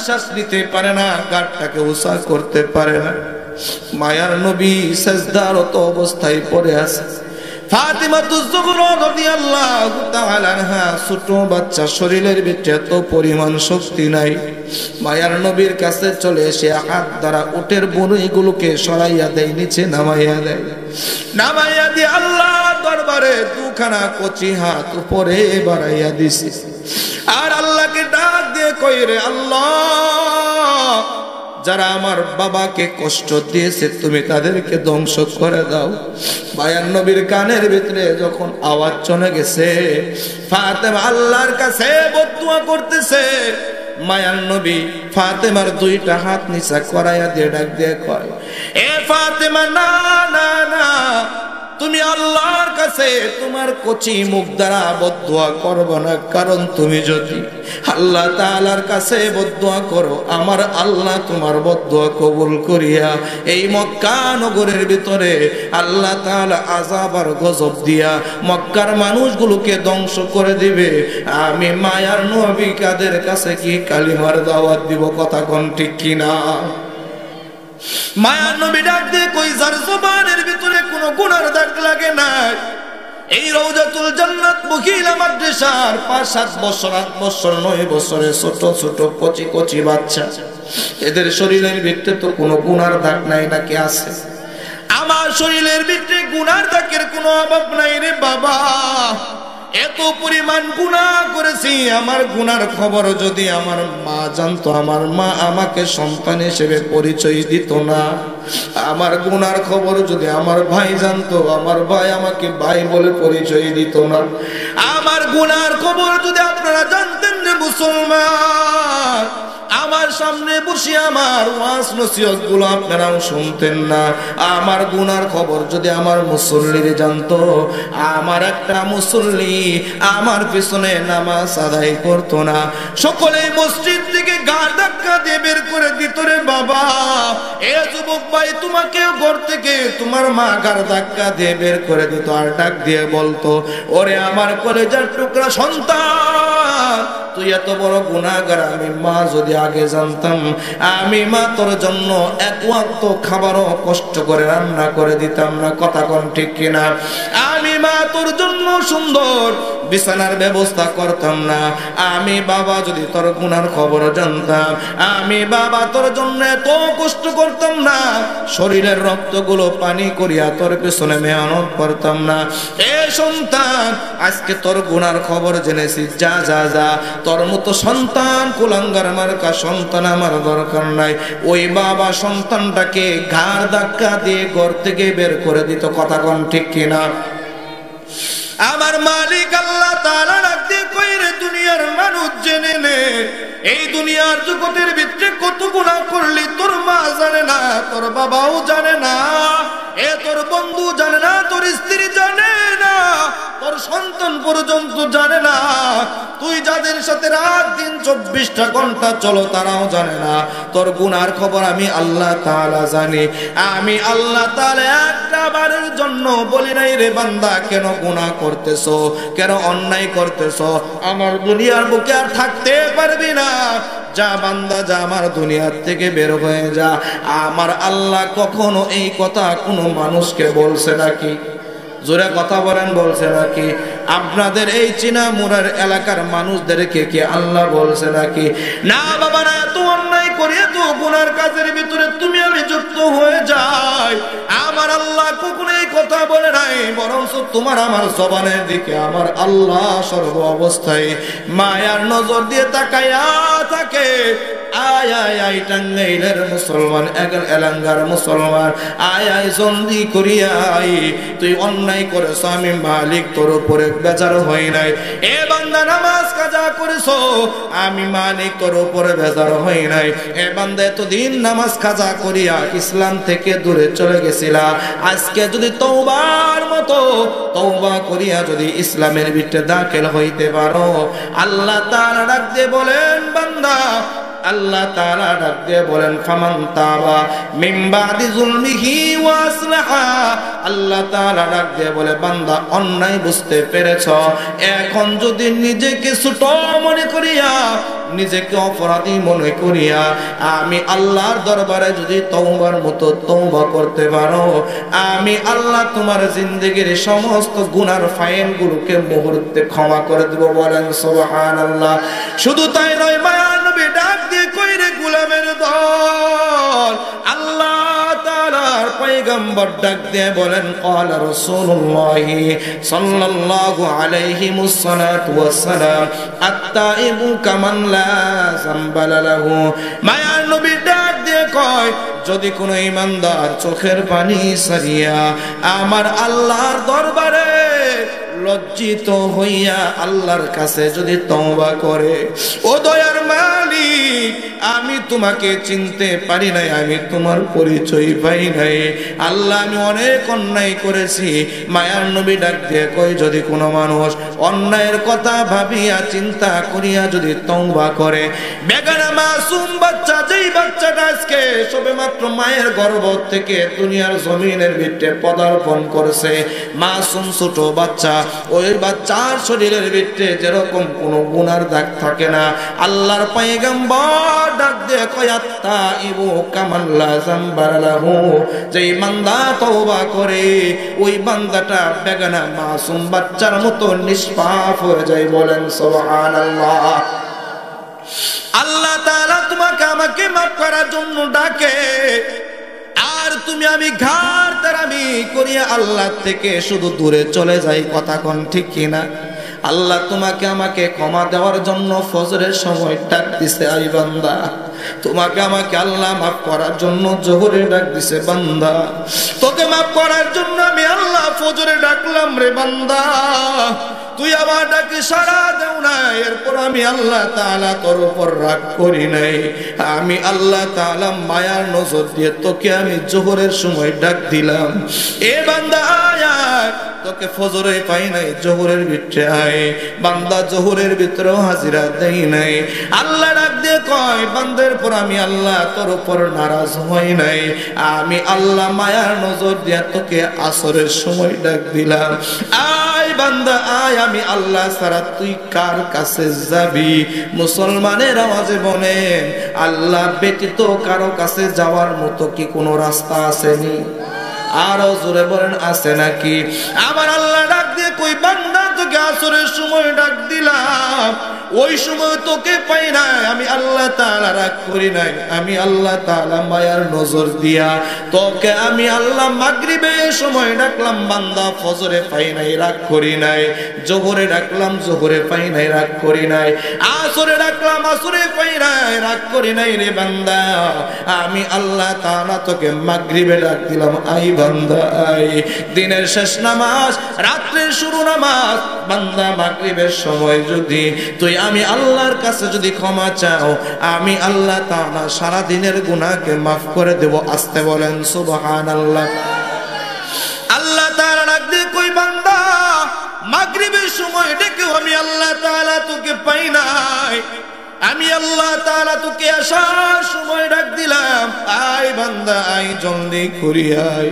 নিঃশ্বাস নিতে পারে না, গাঁটটাকে উঁচা করতে পারে না। মায়ার নবী সিজদারত অবস্থায় পড়ে আছে। ফাতিমাতুজ জোহরা রাদিয়াল্লাহু তাআলা আনহা ছোট বাচ্চা, শরীরের ভিতরে এত পরিমাণ শক্তি নাই। মায়ার নবীর কাছে চলে এসে হাত দ্বারা উটের বনুইগুলোকে সরাইয়া দেয়, নিচে নামাইয়া দেয়। নামাইয়া দিয়ে আল্লাহর দরবারে দুখানা কচি হাত উপরে বাড়াইয়া দিছে, আর আল্লাহকে ডাক দিয়ে কই, রে আল্লাহ, যারা আমার বাবাকে কষ্ট দিয়েছে তুমি তাদেরকে ধ্বংস করে দাও। মায়ার নবীর কানের ভিতরে যখন আওয়াজ চলে গেছে, ফাতেমা আল্লাহর কাছে বদদুয়া করতেছে। মায়ার নবী ফাতেমার দুইটা হাত নিচা করাইয়া দিয়ে ডাক দিয়ে কয়, এ ফাতেমা, না না না, তুমি আল্লাহর কাছে তোমার কচি মুখ দ্বারা বদদুয়া করবে না, কারণ তুমি যদি আল্লাহ তাআলার কাছে বদদুয়া করো, আমার আল্লাহ তোমার বদদুয়া কবুল করিয়া এই মক্কা নগরের ভিতরে আল্লাহ তাআলা আযাব আর গজব দিয়া মক্কার মানুষগুলোকে ধ্বংস করে দিবে। আমি মায়ার নবী কাদের কাছে কি কালিমার দাওয়াত দিব? কথা কোন ঠিক কিনা? মায়ার নবী ডাক দিয়ে কই, যার জবানের ভিতরে কোনো গুনার দাগ লাগে না, এই রওজাতুল জান্নাত মহিলা মাদ্রাসার 5-7 বছর 8 বছর 9 বছরের ছোট ছোট কচি কচি বাচ্চা, এদের শরীরের ভিতরে তো কোনো গুনার দাগ নাই নাকি আছে? আমার শরীরের ভিতরে গুনার দাগের কোনো অভাব নাই রে বাবা। এত পরিমাণ গুনাহ করেছি, আমার গুনার খবর যদি আমার মা জানতো, আমার মা আমাকে সন্তান হিসেবে পরিচয় দিত না। আমার গুনার খবর যদি আমার ভাই জানতো, আমার ভাই আমাকে ভাই বলে পরিচয় দিত না। আমার গুনার খবর যদি আপনারা জানতেন যে মুসলমান, আমার সামনে বসে আমার ওয়াজ নসিহত গুলো আপনারাও শুনতেন না। আমার গুনার খবর যদি আমার মুসল্লিরা জানতো, আমার একটা মুসল্লি আমার পিছনে নামাজ আদায় করতো না, সকলে মসজিদ থেকে গাড় ধাক্কা দিয়ে বের করে দিত রে বাবা। এ যুবক ভাই, তোমাকে ঘর থেকে তোমার মা গাড় ধাক্কা দিয়ে বের করে দিত, আর ডাক দিয়ে বলতো, ওরে আমার কলেজার টুকরা সন্তান, তুই এত বড় গুনাহগার, আমি মা যদি আগে জানতাম, আমি মা তোর জন্য এক ওয়াক্ত খাবারও কষ্ট করে রান্না করে দিতাম না। কথা কোন ঠিক কিনা? আমি মা তোর জন্য সুন্দর বিছানার ব্যবস্থা করতাম না। আমি বাবা যদি তোর গুনার খবর জানতাম, আমি বাবা তোর জন্য এত কষ্ট করতাম না, শরীরের রক্তগুলো পানি করিয়া তোর পেছনে মেহনত করতাম না। এ সন্তান, আজকে তোর গুনার খবর জেনেছি, যা যা যা, তোর মতো সন্তান কুলাঙ্গার মার্কা সন্তান আমার দরকার নাই। ওই বাবা সন্তানটাকে ঘাড় ধাক্কা দিয়ে ঘর থেকে বের করে দিত। কথা কোন ঠিক কিনা? আমার মালিক আল্লাহ তাআলা রাখতে কইরে, দুনিয়ার মানুষ জেনে নে, এই দুনিয়ার জগতের ভিতরে কত গুনাহ করলি তোর মা জানে না, তোর বাবাও জানে না, এ তোর বন্ধু জানে না, তোর স্ত্রী জানে না, তোর সন্তান পর্যন্ত জানে না, তুই যাদের সাথে রাত দিন 24টা ঘন্টা চলো তারাও জানে না। তোর গুনার খবর আমি আল্লাহ তাআলা জানি। আমি আল্লাহ তাআলা একটা বারের জন্য বলি নাই, রে বান্দা কেন গুনাহ করতেছো, কেন অন্যায় করতেছো, আমার দুনিয়ার বুকে আর থাকতে পারবি না, যা বান্দা যা, আমার দুনিয়ার থেকে বের হয়ে যা। আমার আল্লাহ কখনো এই কথা কোনো মানুষকে বলছে নাকি? জোরে কথা বলেন, বলছে নাকি? আপনাদের এই চীনা মুরার এলাকার মানুষদেরকে কি আল্লাহ বলছে নাকি? না বাবা না, এত অন্যায় করে এত গুনার কাজের ভিতরে তুমি আমি যুক্ত হয়ে যাই, আমার আল্লাহ কখনো এই কথা বলে নাই, বরং তোমার আমার জবানের দিকে আমার আল্লাহ সর্ব অবস্থায় মায়ার নজর দিয়ে তাকায়া থাকে। আয় আয় আয় টাঙ্গাইলের মুসলমান, এলাঙ্গার মুসলমান, আয় আয় জলদি করিয়া আয়, তুই অন্যায় করেছ, আমি মালিক তোর উপরে বেজার হই নাই। এ বান্দা নামাজ কাজা করেছো, আমি মালিক তোর উপরে বেজার হই নাই। এ বান্দা এতদিন নামাজ কাজা করিয়া ইসলাম থেকে দূরে চলে গেছিলা, আজকে যদি তওবার মতো তওবা করিয়া যদি ইসলামের ভিতরে দাখিল হইতে পারো, আল্লাহ তাআলা ডাক দিয়ে বলেন বান্দা, আল্লাহ তাআলা ডাক দিয়ে বলেন, ফামান তাবা মিন বাদি যুলমিহি ওয়া আসলাহা, আল্লাহ তাআলা ডাক দিয়ে বলে, বান্দা অন্যায় বুঝতে পেরেছ, এখন যদি নিজেকে ছোট মনে করিয়া নিজেকে অপরাধী মনে করিয়া আমি আল্লাহর দরবারে যদি তওবার মতো তওবা করতে পারো, আমি আল্লাহ তোমার জিন্দেগির সমস্ত গুনার ফাইলগুলোকে মুহূর্তে ক্ষমা করে দেব। বলেন সুবহানাল্লাহ। শুধু তাই নয়, মায়ার নবী ডাক দিয়ে কই রে গোলামের দল, আল্লাহ তাআলার পয়গম্বর ডাক দিয়ে বলেন, ক্বালা রাসূলুল্লাহ সাল্লাল্লাহু আলাইহি ওয়াসাল্লাতু ওয়াসসালাম আত-তাইবু কামান লা যামবা লাহু। মায়ার নবী ডাক দিয়ে কয়, যদি কোনো ঈমানদার চোখের পানি সারিয়া আমার আল্লাহর দরবারে লজ্জিত হইয়া আল্লাহর কাছে যদি তওবা করে, ও দয়ার মালিক, আমি তোমাকে চিনতে পারি নাই, আমি তোমার পরিচয় পাই নাই, আল্লাহ আমি অনেক অন্যায় করেছি। মায়ার নবী ডাক দিয়ে কই, যদি কোনো মানুষ অন্যায়ের কথা ভাবিয়া চিন্তা করিয়া যদি তওবা করে, বেগানা মাসুম বাচ্চা, যেই বাচ্চাটা আজকে সবে মাত্র মায়ের গর্ভ থেকে দুনিয়ার জমিনের ভিতরে পদার্পণ করেছে, মাসুম ছোট বাচ্চা, ওই বাচ্চার শরীরের ভিতরে যেরকম কোনো গুনার দাগ থাকে না, আল্লাহর পয়গম্বর ডাক দিয়ে কয়, আত-তাইবু কামান লা যামবা লাহু, যেই বান্দা তওবা করে ওই বান্দাটা বেগানা মাসুম বাচ্চার মতো নিষ্পাপ হয়ে যায়। বলেন সুবহানাল্লাহ। আল্লাহ তাআলা তোমাকে আমাকে মাফ করার জন্য ডাকে, আর তুমি আমি ঘাড় তেরামি করিয়া আল্লাহ থেকে শুধু দূরে চলে যাই। কথা কোন ঠিক কিনা? আল্লাহ তোমাকে আমাকে ক্ষমা দেওয়ার জন্য ফজরের সময় ডাক দিছে, আই বান্দা। তোমাকে আমাকে আল্লাহ মাফ করার জন্য জোহরে ডাক দিছে, বান্দা। তোকে মাফ করার জন্য আমি আল্লাহ ফজরে ডাকলাম, রে বান্দা। তুই আমার ডাকে সাড়া দেও না, এরপর আমি আল্লাহ তাআলা তোর উপর রাগ করি নাই। আমি আল্লাহ তাআলা মায়ার নজর দিয়ে তোকে আমি জোহরের সময় ডাক দিলাম, এ বান্দা আয়, তোকে ফজরে পাই নাই, জোহরের ভিতরে আয়। বান্দা জোহরের ভিতরেও হাজিরা দেই নাই। আল্লাহ ডাক দিয়ে কয়, বান্দার পর আমি আল্লাহ তোর উপর নারাজ হই নাই, আমি আল্লাহ মায়ার নজর দিয়ে তোকে আসরের সময় ডাক দিলাম, আয় বান্দা আয়, আমি আল্লাহ ছাড়া তুই কার কাছে যাবি? মুসলমানের আওয়াজে বলেন, আল্লাহ ব্যতীত কারো কাছে যাওয়ার মতো কি কোনো রাস্তা আসেনি? আরো জোরে বলেন, আছে নাকি? আমার আল্লাহ ডাক দিয়ে কই, বান্দা তোকে আসরের সময় ডাক দিলাম, ওই সময় তোকে পাই নাই, আমি আল্লাহ তাআলা রাগ করি নাই, আমি আল্লাহ তাআলা মায়ার নজর দিয়া তোকে আমি আল্লাহ মাগরিবের সময় ডাকলাম, বান্দা ফজরে পাই নাই, রাগ করি নাই। জোহরে ডাকলাম, জোহরে পাই নাই, রাগ করি নাই। আসরে ডাকলাম, আসরে পাই নাই, রাগ করি নাই রে বান্দা। আমি আল্লাহ তাআলা তোকে মাগরিবে ডাক দিলাম, আই বান্দা আই। দিনের শেষ নামাজ, রাত্রের শুরু নামাজ, বান্দা মাগরিবের সময় যদি তুই আমি আল্লাহর কাছে যদি ক্ষমা চাও, আমি আল্লাহ তাআলা সারা দিনের গুনাহকে মাফ করে দেব। আসতে বলেন সুবহানাল্লাহ। আল্লাহ তাআলা ডাক দিয়ে কই, বান্দা মাগরিবের সময় ডেকেও আমি আল্লাহ তাআলা তোকে পাই নাই, আমি আল্লাহ তাআলা তোকে আসার সময় ডাক দিলাম, আয় বান্দা আয়, জলদি করি আয়।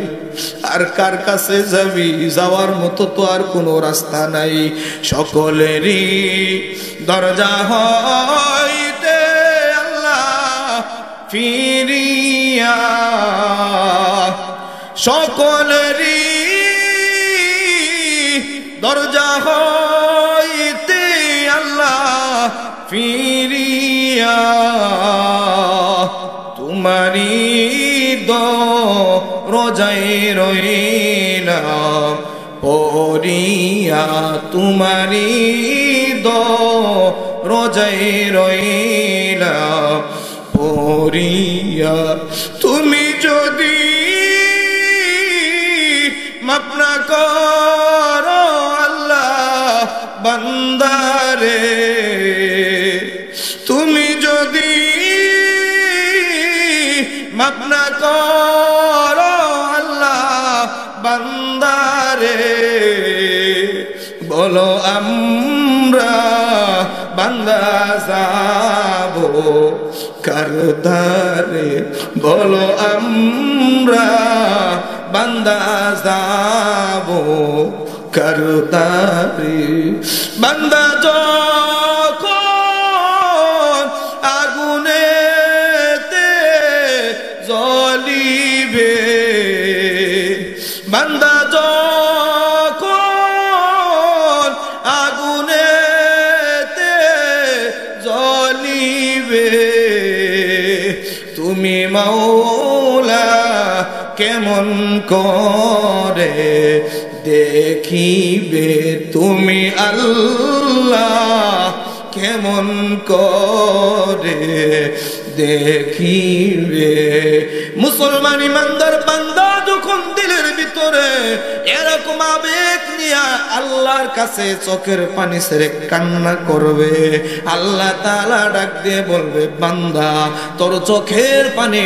আর কার কাছে যাবি? যাওয়ার মতো তো আর কোনো রাস্তা নাই। সকলেরই দরজা হইতে আল্লাহ ফিরিয়া, সকলেরই দরজা হইতে আল্লাহ ফিরিয়া, তোমারি দরজায় রইলাম পড়িয়া, তোমারি দরজায় রইলাম পড়িয়া। তুমি যদি মাফ না করো আল্লাহ বান্দারে, তুমি যদি মাফ না করো আল্লাহ বান্দারে, বলো আমরা বান্দা যাবো কারদারে, বলো আমরা বান্দা যাবো কারদারে। বান্দা যখন জ্বলিবে বান্দা যখন আগুনেতে জ্বলিবে তুমি মাওলা কেমন করে দেখিবে তুমি আল্লাহ কেমন করে দেখিবে মুসলমান ইমানদার বান্দা যখন দিলের ভিতরে এরকম আবেগ নিয়ে আল্লাহর কাছে চোখের পানি ছেড়ে কান্না করবে আল্লাহ তাআলা ডাক দিয়ে বলবে বান্দা তোর চোখের পানি